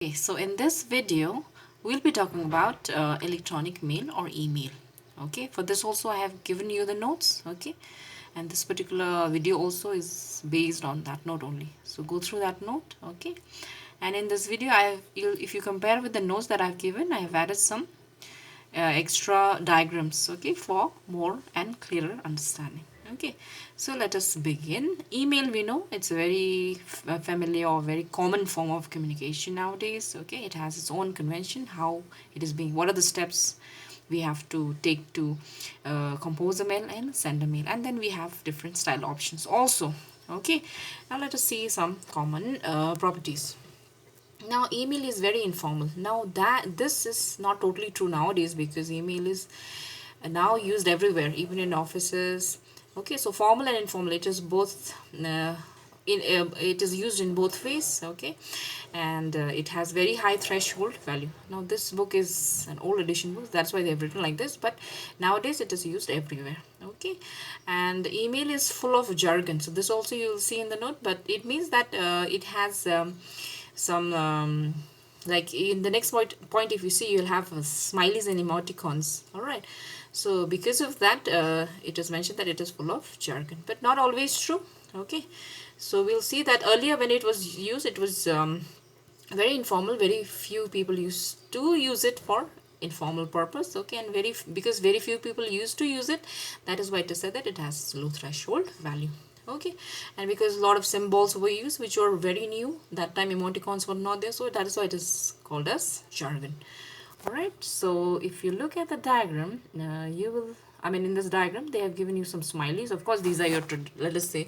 Okay, so in this video, we'll be talking about electronic mail or email. Okay, for this also I have given you the notes. Okay, and this particular video also is based on that note only. So go through that note. Okay, and in this video, if you compare with the notes that I've given, I have added some extra diagrams. Okay, for more and clearer understanding. Okay, so let us begin. Email, we know it's a very familiar or very common form of communication nowadays. Okay, it has its own convention, how it is being, what are the steps we have to take to compose a mail and send a mail, and then we have different style options also. Okay, now let us see some common properties. Now email is very informal. Now that this is not totally true nowadays, because email is now used everywhere, even in offices. Okay, so formal and informal, it is both it is used in both ways. Okay, and it has very high threshold value. Now this book is an old edition book, that's why they have written like this, but nowadays it is used everywhere. Okay, and email is full of jargon, so this also you will see in the note, but it means that it has some like in the next point if you see, you'll have smileys and emoticons. All right, so because of that, it is mentioned that it is full of jargon, but not always true. Okay, so we'll see that earlier when it was used, it was very informal. Very few people used to use it for informal purpose. Okay, and because very few people used to use it, that is why it is said that it has low threshold value. Okay, and because a lot of symbols were used which were very new that time, emoticons were not there, so that is why it is called as jargon. All right, so if you look at the diagram, you will, I mean, in this diagram they have given you some smileys. Of course, these are your, let us say,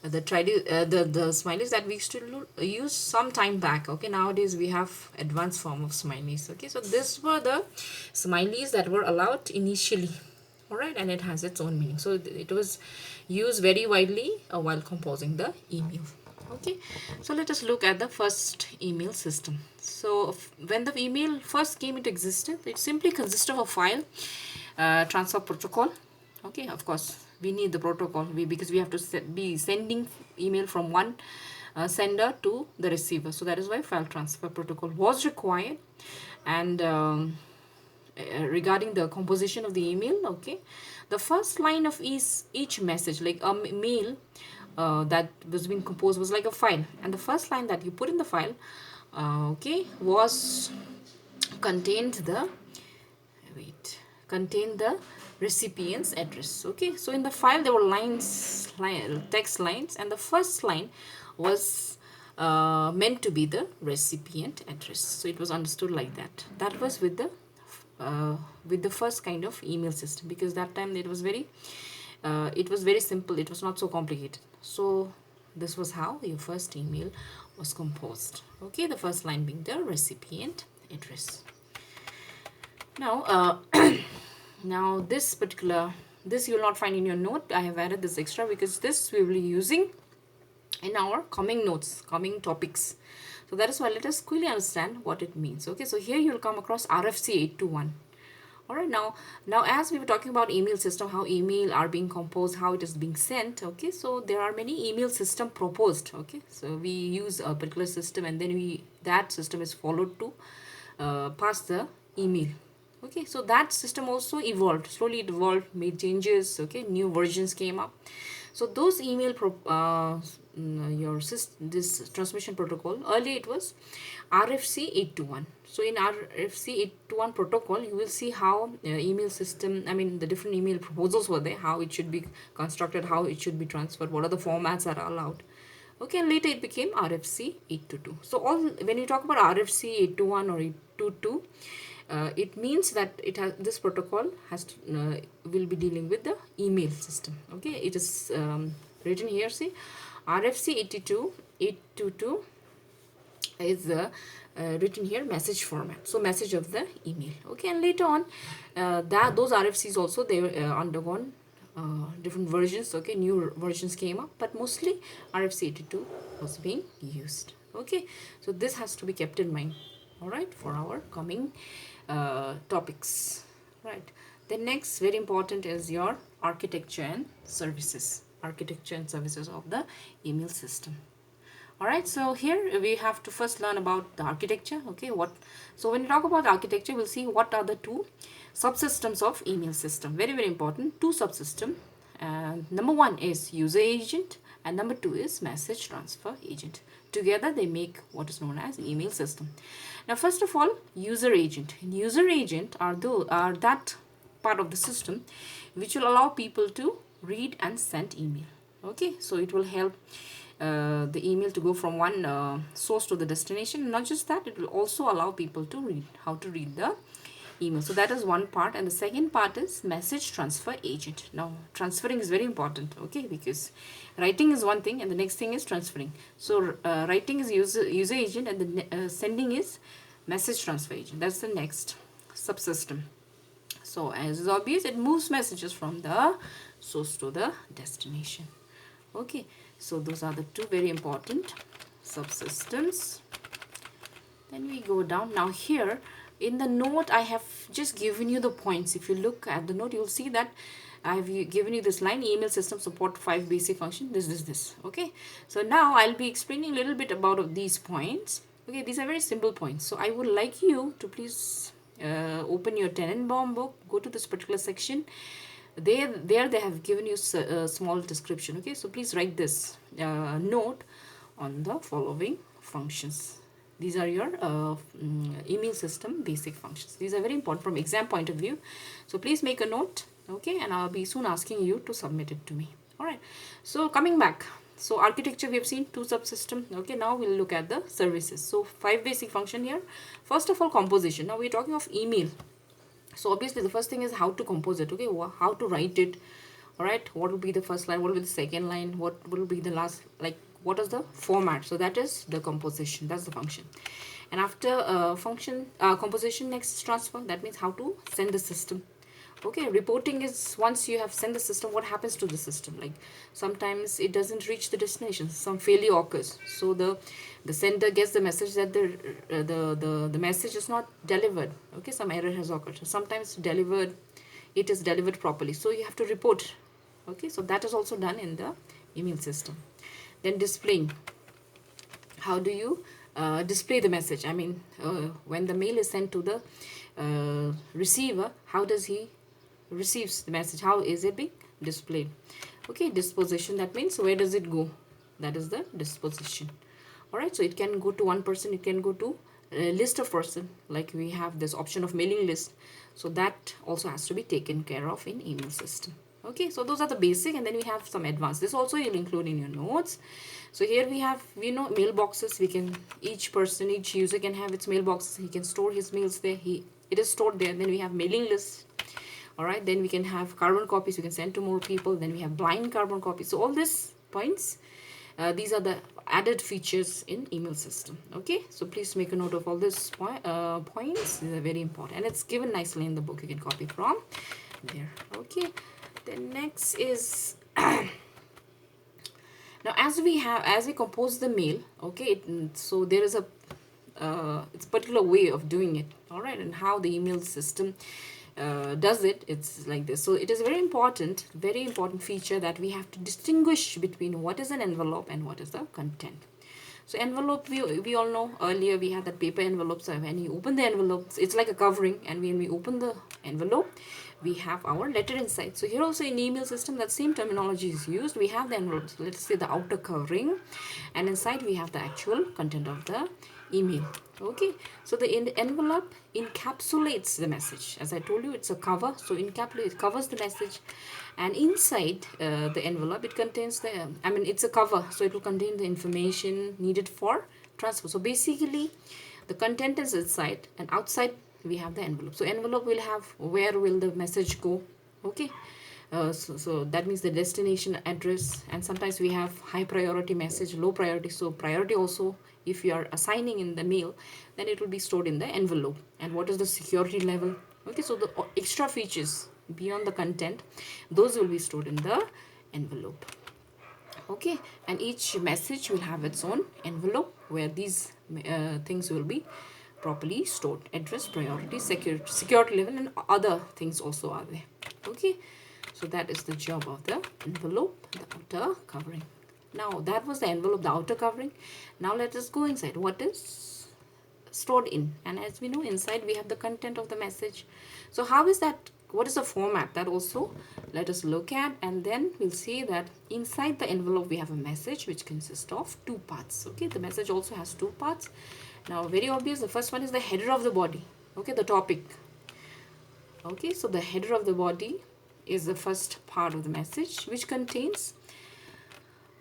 the smileys that we used to use some time back. Okay, nowadays we have advanced form of smileys. Okay, so these were the smileys that were allowed initially. All right, and it has its own meaning, so it was used very widely while composing the email. Okay, so let us look at the first email system. So when the email first came into existence, it simply consists of a file transfer protocol. Okay, of course we need the protocol, because we have to be sending email from one sender to the receiver, so that is why file transfer protocol was required. And regarding the composition of the email, okay, the first line of each message, like a mail that was being composed, was like a file, and the first line that you put in the file, okay, was contained the wait contained the recipient's address. Okay, so in the file there were text lines, and the first line was meant to be the recipient address, so it was understood like that. That was with the first kind of email system, because that time it was very simple, it was not so complicated. So this was how your first email was composed. Okay, the first line being the recipient address. Now now this you will not find in your note. I have added this extra because this we will be using in our coming notes, coming topics. So that is why let us quickly understand what it means. Okay, so here you will come across RFC 821. All right, now as we were talking about email system, how email are being composed, how it is being sent. Okay, so there are many email system proposed. Okay, so we use a particular system, and then that system is followed to pass the email. Okay, so that system also evolved, slowly it evolved, made changes. Okay, new versions came up. So those this transmission protocol, earlier it was RFC 821. So in RFC 821 protocol, you will see how email system, I mean the different email proposals were there, how it should be constructed, how it should be transferred, what are the formats that are allowed. Okay, and later it became RFC 822. So when you talk about RFC 821 or 822, it means that this protocol will be dealing with the email system. Okay, it is written here. See, RFC 822 is the written here message format, so message of the email. Okay, and later on those RFCs also, they undergone different versions. Okay, new versions came up, but mostly RFC 82 was being used. Okay, so this has to be kept in mind. All right, for our coming topics. Right, the next very important is your architecture and services of the email system. All right, so here we have to first learn about the architecture. Okay, so when we talk about architecture, we'll see what are the two subsystems of email system. Very, very important, two subsystem. Number one is user agent, and number two is message transfer agent. Together they make what is known as email system. Now first of all, user agent. User agent are that part of the system which will allow people to read and send email. Okay, so it will help the email to go from one source to the destination. Not just that, it will also allow people to read how to read the email. So that is one part, and the second part is message transfer agent. Now transferring is very important, okay, because writing is one thing and the next thing is transferring. So writing is user agent, and the sending is message transfer agent. That's the next subsystem. So as is obvious, it moves messages from the source to the destination. Okay, so those are the two very important subsystems. Then we go down. Now here in the note, I have just given you the points. If you look at the note, you'll see that I have given you this line: email system support 5 basic functions, this. Okay, so now I'll be explaining a little bit about these points. Okay, these are very simple points. So I would like you to please open your Tenenbaum book, go to this particular section. There they have given you a small description. Okay, so please write this note on the following functions. These are your email system basic functions. These are very important from exam point of view. So please make a note, okay, and I'll be soon asking you to submit it to me. All right, so coming back. So architecture, we have seen two subsystems. Okay, now we'll look at the services. So 5 basic function here. First of all, composition. Now we're talking of email. So obviously the first thing is how to compose it. Okay, how to write it. All right, what will be the first line, what will be the second line, what will be the last, like what is the format. So that is the composition, that's the function. And after composition, next transfer, that means how to send the system. Okay, reporting is once you have sent the system, what happens to the system. Like sometimes it doesn't reach the destination, some failure occurs, so the sender gets the message that the message is not delivered. Okay, some error has occurred. Sometimes it is delivered properly, so you have to report. Okay, so that is also done in the email system. Then displaying, how do you display the message? I mean, when the mail is sent to the receiver, how does he receives the message? How is it being displayed? Okay, disposition, that means where does it go? That is the disposition. All right, so it can go to one person, it can go to a list of person, like we have this option of mailing list. So that also has to be taken care of in email system. Okay, so those are the basic, and then we have some advanced. This also you'll include in your notes. So here we have, mailboxes. Each user can have its mailboxes. He can store his mails there. It is stored there. Then we have mailing lists. All right, then we can have carbon copies. We can send to more people. Then we have blind carbon copies. So all these points, these are the added features in email system. Okay, so please make a note of all these points. These are very important, and it's given nicely in the book. You can copy from there. Okay, then next is now as we compose the mail. Okay, so there is it's a particular way of doing it. All right, and how the email system does it, it's like this. So it is very important feature that we have to distinguish between what is an envelope and what is the content. So envelope, we all know, earlier we had that paper envelope. So when you open the envelope, it's like a covering, and when we open the envelope, we have our letter inside. So here also in email system, that same terminology is used. We have the envelope, so let's say the outer covering, and inside we have the actual content of the email. Okay, so the envelope encapsulates the message. As I told you, it's a cover, so it covers the message, and inside the envelope, it contains it's a cover, so it will contain the information needed for transfer. So basically the content is inside, and outside we have the envelope. So envelope will have where will the message go. Okay, so that means the destination address, and sometimes we have high priority message, low priority. So priority also, if you are assigning in the mail, then it will be stored in the envelope. And what is the security level? Okay, so the extra features beyond the content, those will be stored in the envelope. Okay, and each message will have its own envelope where these things will be properly stored: address, priority, security level, and other things also are there. Okay, so that is the job of the envelope, the outer covering. Now that was the envelope, the outer covering. Now let us go inside. What is stored in? And as we know, inside we have the content of the message. So how is that? What is the format? That also let us look at, and then we'll see that inside the envelope we have a message which consists of two parts. Okay, the message also has two parts. Now very obvious, the first one is the header of the body. Okay, the topic. Okay, so the header of the body is the first part of the message, which contains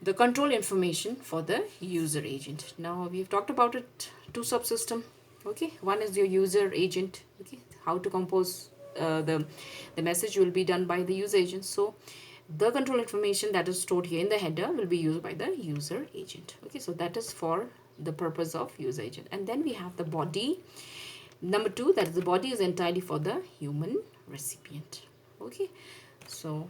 the control information for the user agent. Now we've talked about it, two subsystem. Okay, one is your user agent. Okay, how to compose the message will be done by the user agent. So the control information that is stored here in the header will be used by the user agent. Okay, so that is for the purpose of user agent. And then we have the body. Number two, that is the body is entirely for the human recipient. Okay, so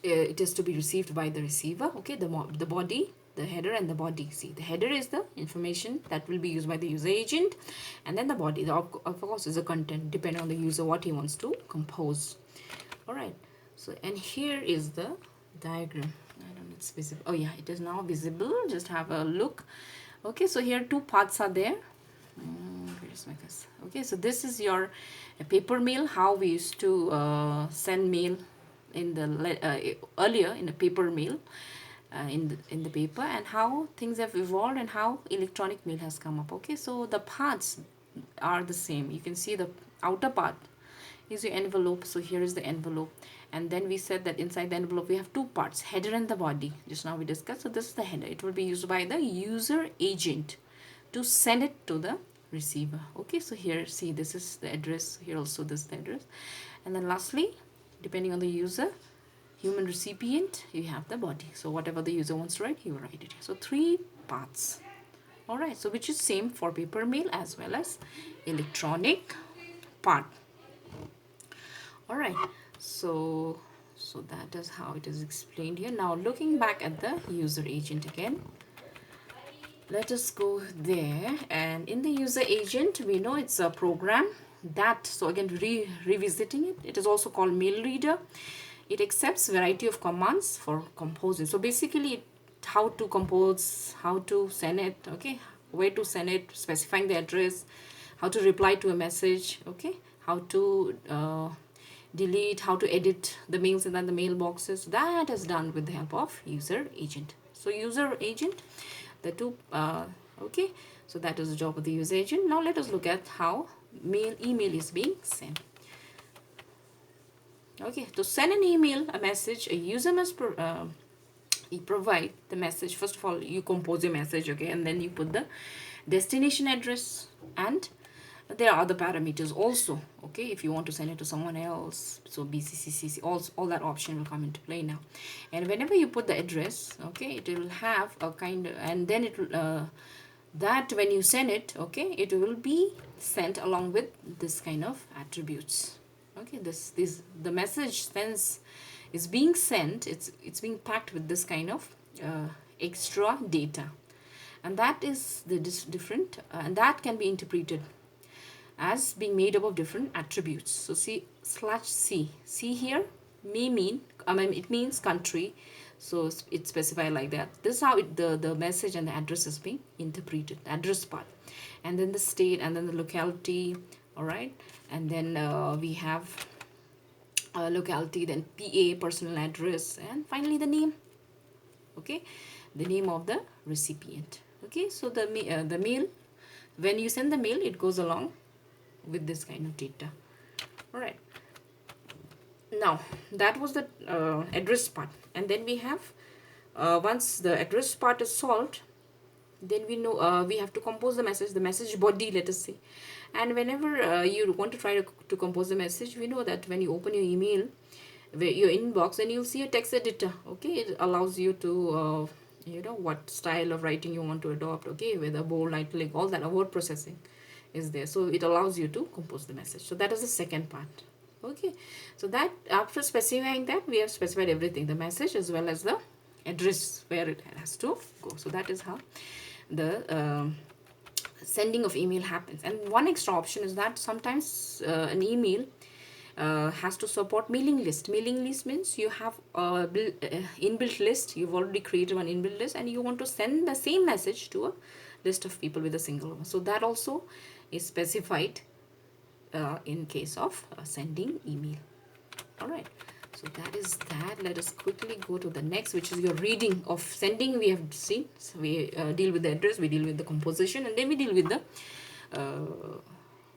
it is to be received by the receiver. Okay, the body, the header and the body. See, the header is the information that will be used by the user agent, and then the body, of course, is the content depending on the user what he wants to compose. All right, so and here is the diagram. I don't know, it's visible. Oh yeah, it is now visible. Just have a look. Okay, so here two parts are there. Where's my cursor? Okay, so this is your paper mail, how we used to send mail in the earlier in the paper mail, in the paper, and how things have evolved and how electronic mail has come up. Okay, so the parts are the same. You can see the outer part is your envelope. So here is the envelope, and then we said that inside the envelope we have two parts, header and the body. Just now we discussed. So this is the header. It will be used by the user agent to send it to the receiver. Okay, so here, see, this is the address. Here also this is the address. And then lastly, depending on the user, human recipient, you have the body. So whatever the user wants to write, he will write it. So three parts. All right, so which is same for paper mail as well as electronic part. All right, so that is how it is explained here. Now looking back at the user agent again, let us go there. And in the user agent, we know it's a program that, so again revisiting it, it is also called mail reader. It accepts variety of commands for composing. So basically how to compose, how to send it, okay, where to send it, specifying the address, how to reply to a message, okay, how to delete, how to edit the mails and then the mailboxes. That is done with the help of user agent. So user agent, the two, okay, so that is the job of the user agent. Now let us look at how email is being sent. Okay, to send an email, a message, a user must provide the message. First of all, you compose your message, okay, and then you put the destination address, and there are other parameters also, okay, if you want to send it to someone else. So BCC, all that option will come into play now. And whenever you put the address, okay, it will have a kind of, and then it will that when you send it, okay, it will be sent along with this kind of attributes. Okay, the message sends is being sent, it's being packed with this kind of extra data, and that is the different and that can be interpreted as being made up of different attributes. So see /c here may mean, I mean, it means country, so it's specified like that. This is how the message and the address is being interpreted, address part, and then the state, and then the locality. All right, and then we have locality, then PA, personal address, and finally the name. Okay, the name of the recipient. Okay, so the mail, when you send the mail, it goes along with this kind of data. All right, now that was the address part, and then we have once the address part is solved, then we know we have to compose the message body, let us say. And whenever you want to try to compose a message, we know that when you open your email, your inbox, then you'll see a text editor. Okay, it allows you to you know what style of writing you want to adopt, okay, with a bold, italic, all that, word processing is there, so it allows you to compose the message. So that is the second part. Okay, so that after specifying that, we have specified everything, the message as well as the address where it has to go. So that is how the sending of email happens. And one extra option is that sometimes an email has to support mailing list. Mailing list means you have a inbuilt list. You've already created one inbuilt list and you want to send the same message to a list of people with a single one. So that also is specified in case of sending email. All right, so that is that. Let us quickly go to the next, which is your reading of sending. We have seen, so we deal with the address, we deal with the composition, and then we deal with the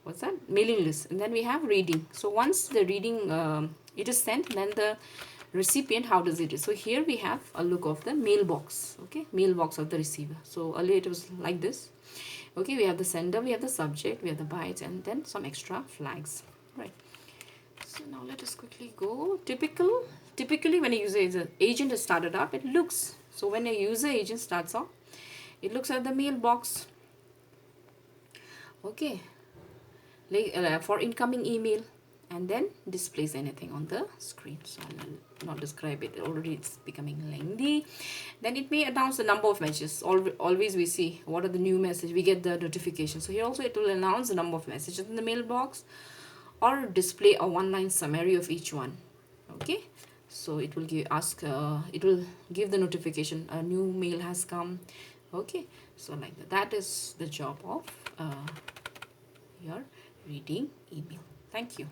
what's that, mailing list, and then we have reading. So once the reading it is sent, then the recipient, how does it do? So here we have a look of the mailbox. Okay, mailbox of the receiver. So earlier it was like this. Okay, we have the sender, we have the subject, we have the bytes, and then some extra flags. Right. So now let us quickly go. Typically when a user agent is started up, it looks, so when a user agent starts up, it looks at the mailbox. Okay, for incoming email, and then displays anything on the screen. So I'll not describe it, already it's becoming lengthy. Then it may announce the number of messages. Always we see what are the new message, we get the notification. So here also it will announce the number of messages in the mailbox, or display a one-line summary of each one. Okay, so it will it will give the notification a new mail has come. Okay, so like that is the job of your reading email. Thank you.